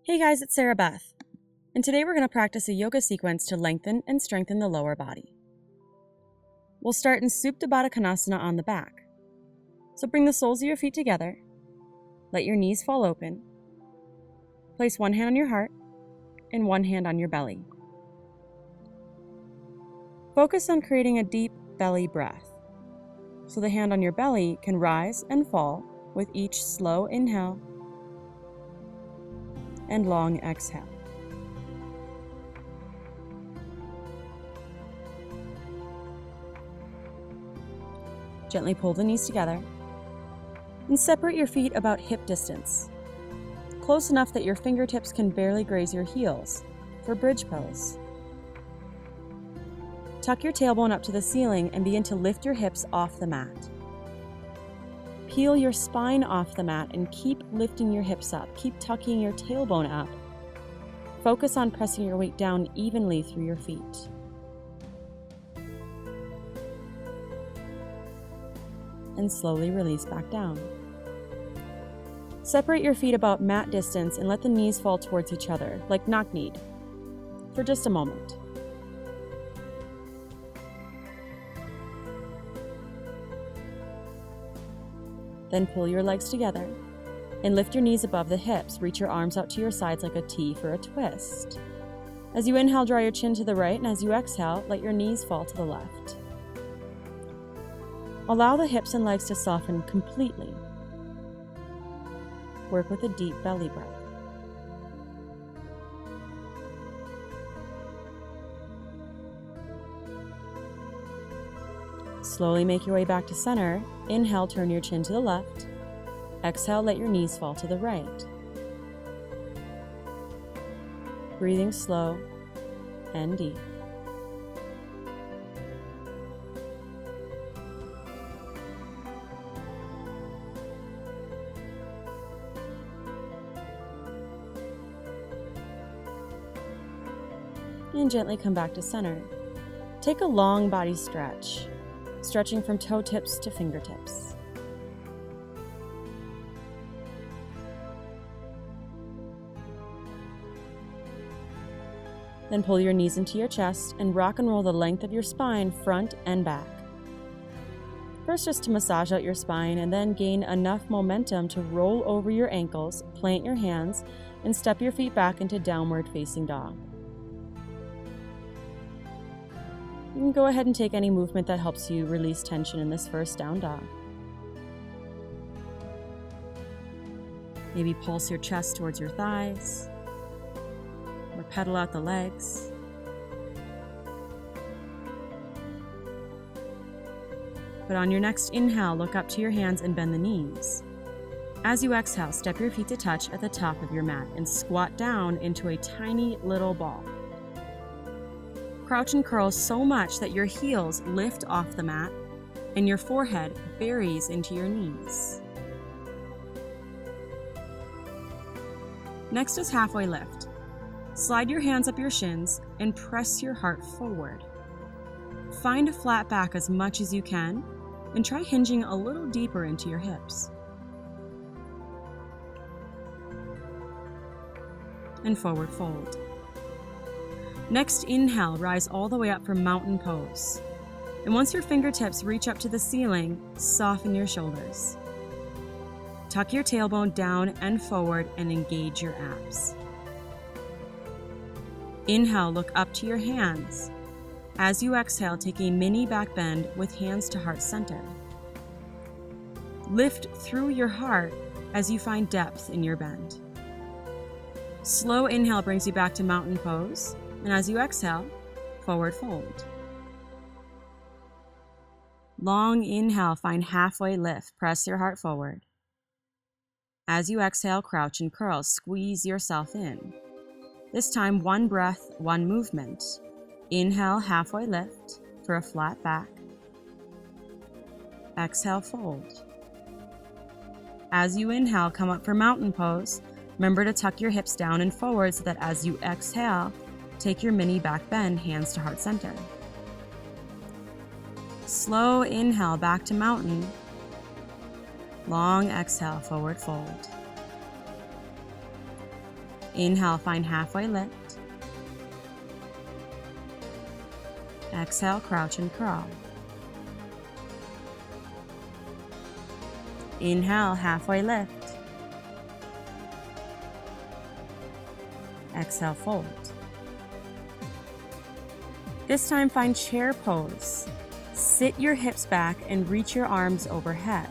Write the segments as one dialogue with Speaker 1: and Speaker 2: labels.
Speaker 1: Hey guys, it's Sarah Beth, and today we're going to practice a yoga sequence to lengthen and strengthen the lower body. We'll start in Supta Baddha Konasana on the back. So bring the soles of your feet together, let your knees fall open, place one hand on your heart and one hand on your belly. Focus on creating a deep belly breath, so the hand on your belly can rise and fall with each slow inhale and long exhale. Gently pull the knees together and separate your feet about hip distance, close enough that your fingertips can barely graze your heels for bridge pose. Tuck your tailbone up to the ceiling and begin to lift your hips off the mat. Peel your spine off the mat and keep lifting your hips up. Keep tucking your tailbone up. Focus on pressing your weight down evenly through your feet. And slowly release back down. Separate your feet about mat distance and let the knees fall towards each other, like knock-kneed, for just a moment. Then pull your legs together and lift your knees above the hips. Reach your arms out to your sides like a T for a twist. As you inhale, draw your chin to the right, and as you exhale, let your knees fall to the left. Allow the hips and legs to soften completely. Work with a deep belly breath. Slowly make your way back to center. Inhale, turn your chin to the left. Exhale, let your knees fall to the right. Breathing slow and deep. And gently come back to center. Take a long body stretch, stretching from toe tips to fingertips. Then pull your knees into your chest and rock and roll the length of your spine front and back. First, just to massage out your spine, and then gain enough momentum to roll over your ankles, plant your hands, and step your feet back into downward facing dog. You can go ahead and take any movement that helps you release tension in this first down dog. Maybe pulse your chest towards your thighs, or pedal out the legs. But on your next inhale, look up to your hands and bend the knees. As you exhale, step your feet to touch at the top of your mat and squat down into a tiny little ball. Crouch and curl so much that your heels lift off the mat and your forehead buries into your knees. Next is halfway lift. Slide your hands up your shins and press your heart forward. Find a flat back as much as you can and try hinging a little deeper into your hips. And forward fold. Next, inhale, rise all the way up for mountain pose. And once your fingertips reach up to the ceiling, soften your shoulders. Tuck your tailbone down and forward and engage your abs. Inhale, look up to your hands. As you exhale, take a mini back bend with hands to heart center. Lift through your heart as you find depth in your bend. Slow inhale brings you back to mountain pose. And as you exhale, forward fold. Long inhale, find halfway lift. Press your heart forward. As you exhale, crouch and curl. Squeeze yourself in. This time, one breath, one movement. Inhale, halfway lift for a flat back. Exhale, fold. As you inhale, come up for mountain pose. Remember to tuck your hips down and forward so that as you exhale, take your mini back bend, hands to heart center. Slow inhale, back to mountain. Long exhale, forward fold. Inhale, find halfway lift. Exhale, crouch and crawl. Inhale, halfway lift. Exhale, fold. This time, find chair pose. Sit your hips back and reach your arms overhead.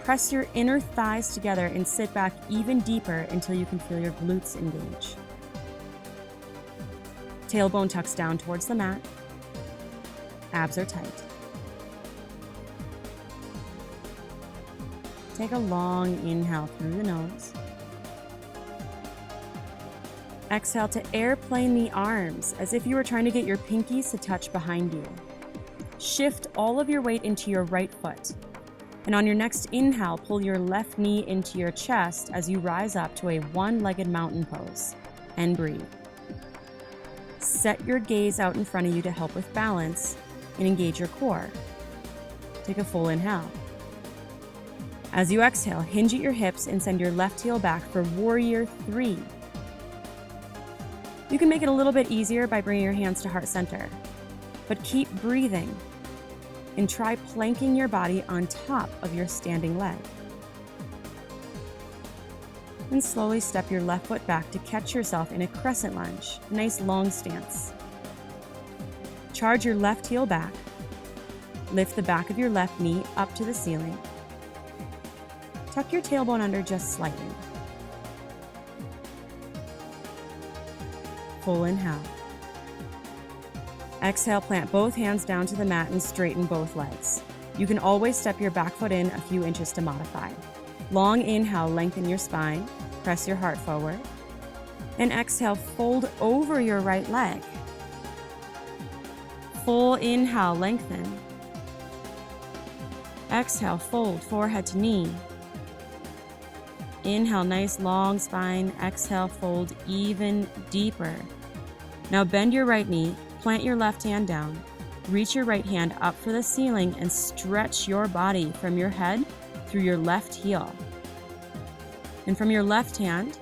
Speaker 1: Press your inner thighs together and sit back even deeper until you can feel your glutes engage. Tailbone tucks down towards the mat. Abs are tight. Take a long inhale through the nose. Exhale to airplane the arms as if you were trying to get your pinkies to touch behind you. Shift all of your weight into your right foot. And on your next inhale, pull your left knee into your chest as you rise up to a one-legged mountain pose. And breathe. Set your gaze out in front of you to help with balance and engage your core. Take a full inhale. As you exhale, hinge at your hips and send your left heel back for Warrior 3. You can make it a little bit easier by bringing your hands to heart center, but keep breathing and try planking your body on top of your standing leg. And slowly step your left foot back to catch yourself in a crescent lunge, a nice long stance. Charge your left heel back. Lift the back of your left knee up to the ceiling. Tuck your tailbone under just slightly. Full inhale. Exhale, plant both hands down to the mat and straighten both legs. You can always step your back foot in a few inches to modify. Long inhale, lengthen your spine, press your heart forward. And exhale, fold over your right leg. Full inhale, lengthen. Exhale, fold, forehead to knee. Inhale, nice long spine. Exhale, fold even deeper. Now bend your right knee, plant your left hand down, reach your right hand up for the ceiling and stretch your body from your head through your left heel. And from your left hand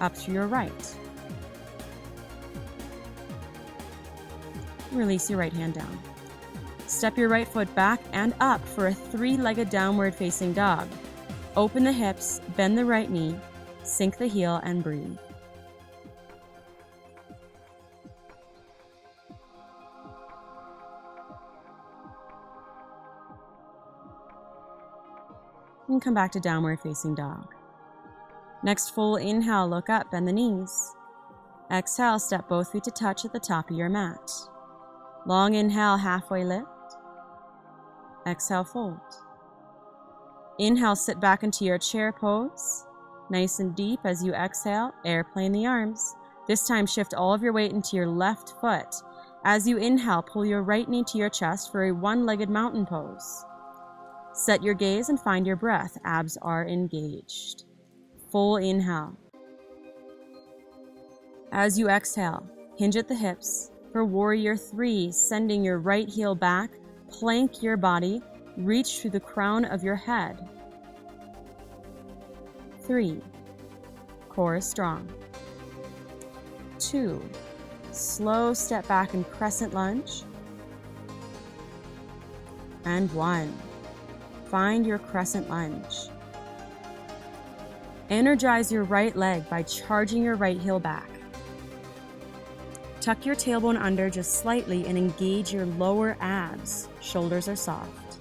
Speaker 1: up to your right. Release your right hand down. Step your right foot back and up for a three-legged downward facing dog. Open the hips, bend the right knee, sink the heel, and breathe. And come back to downward facing dog. Next full inhale, look up, bend the knees. Exhale, step both feet to touch at the top of your mat. Long inhale, halfway lift. Exhale, fold. Inhale, sit back into your chair pose. Nice and deep as you exhale, airplane the arms. This time, shift all of your weight into your left foot. As you inhale, pull your right knee to your chest for a one-legged mountain pose. Set your gaze and find your breath. Abs are engaged. Full inhale. As you exhale, hinge at the hips for Warrior 3, sending your right heel back, plank your body, reach through the crown of your head. 3, core is strong. 2, slow step back and crescent lunge. And 1, find your crescent lunge. Energize your right leg by charging your right heel back. Tuck your tailbone under just slightly and engage your lower abs. Shoulders are soft.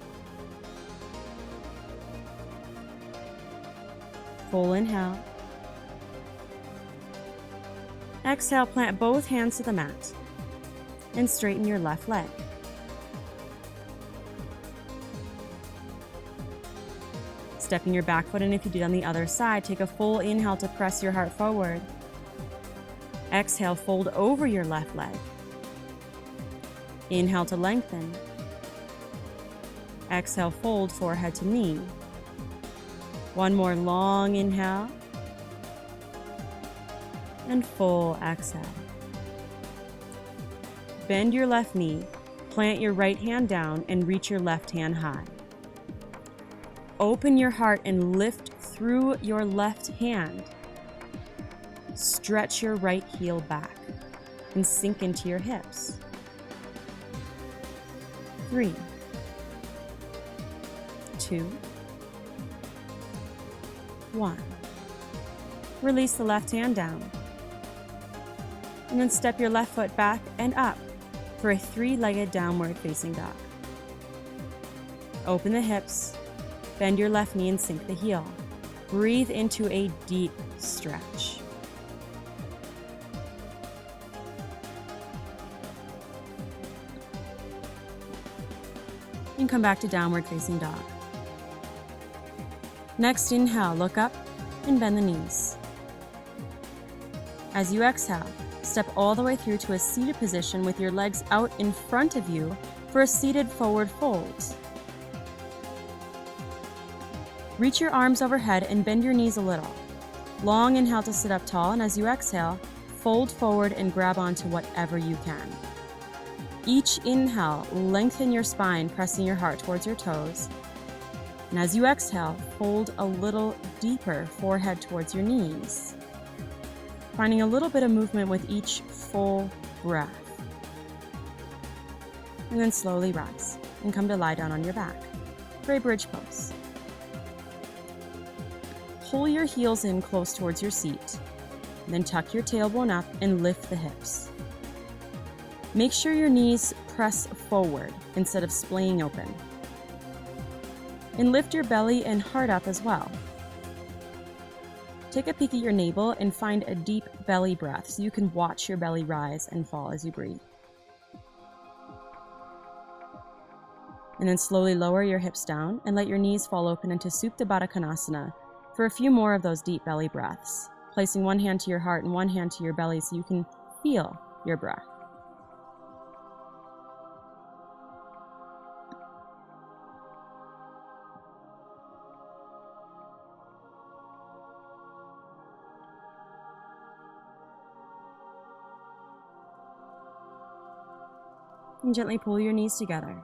Speaker 1: Full inhale. Exhale, plant both hands to the mat and straighten your left leg. Stepping your back foot in if you did on the other side, take a full inhale to press your heart forward. Exhale, fold over your left leg. Inhale to lengthen. Exhale, fold forehead to knee. One more long inhale. And full exhale. Bend your left knee, plant your right hand down, and reach your left hand high. Open your heart and lift through your left hand. Stretch your right heel back and sink into your hips. 3, 2, 1. Release the left hand down. And then step your left foot back and up for a 3-legged downward facing dog. Open the hips, bend your left knee and sink the heel. Breathe into a deep stretch. And come back to downward facing dog. Next, inhale, look up and bend the knees. As you exhale, step all the way through to a seated position with your legs out in front of you for a seated forward fold. Reach your arms overhead and bend your knees a little. Long inhale to sit up tall, and as you exhale, fold forward and grab onto whatever you can. Each inhale, lengthen your spine, pressing your heart towards your toes. And as you exhale, fold a little deeper, forehead towards your knees. Finding a little bit of movement with each full breath. And then slowly rise and come to lie down on your back for a bridge pose. Pull your heels in close towards your seat. Then tuck your tailbone up and lift the hips. Make sure your knees press forward instead of splaying open. And lift your belly and heart up as well. Take a peek at your navel and find a deep belly breath so you can watch your belly rise and fall as you breathe. And then slowly lower your hips down and let your knees fall open into Supta Baddha Konasana for a few more of those deep belly breaths, placing one hand to your heart and one hand to your belly so you can feel your breath. And gently pull your knees together.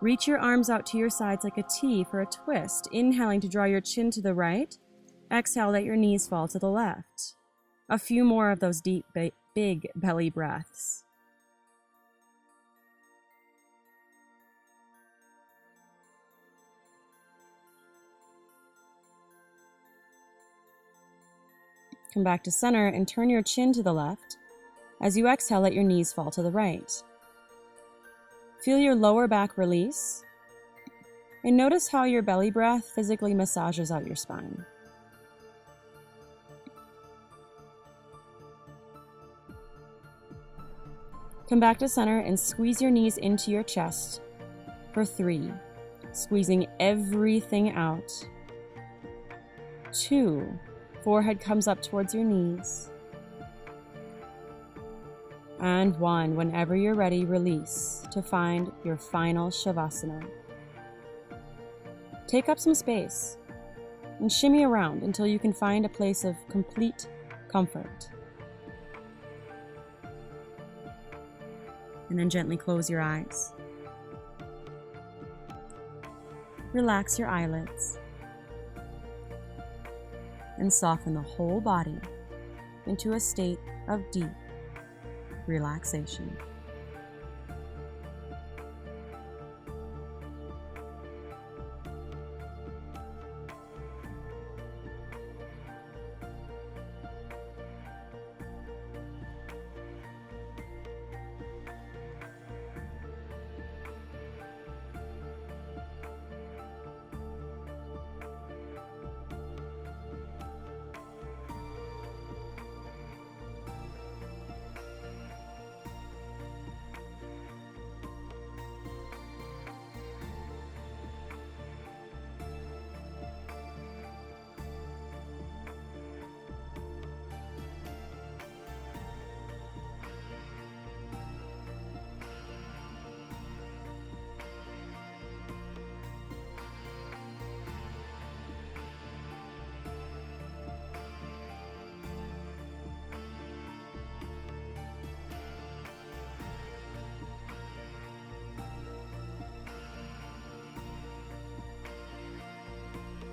Speaker 1: Reach your arms out to your sides like a T for a twist, inhaling to draw your chin to the right. Exhale, let your knees fall to the left. A few more of those deep, big belly breaths. Come back to center and turn your chin to the left. As you exhale, let your knees fall to the right. Feel your lower back release, and notice how your belly breath physically massages out your spine. Come back to center and squeeze your knees into your chest for 3, squeezing everything out. 2, forehead comes up towards your knees. And 1, whenever you're ready, release to find your final Shavasana. Take up some space and shimmy around until you can find a place of complete comfort. And then gently close your eyes. Relax your eyelids and soften the whole body into a state of deep relaxation.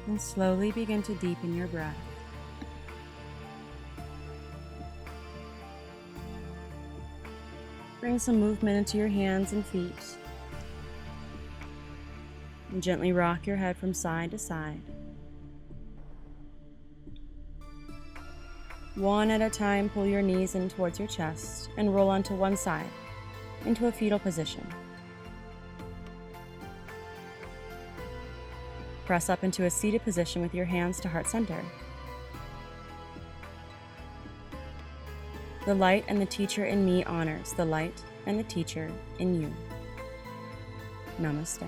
Speaker 1: And slowly begin to deepen your breath. Bring some movement into your hands and feet. And gently rock your head from side to side. One at a time, pull your knees in towards your chest and roll onto one side into a fetal position. Press up into a seated position with your hands to heart center. The light and the teacher in me honors the light and the teacher in you. Namaste.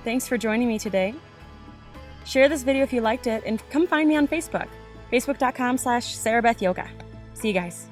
Speaker 1: Thanks for joining me today. Share this video if you liked it, and come find me on Facebook, facebook.com/SarahBethYoga. See you guys.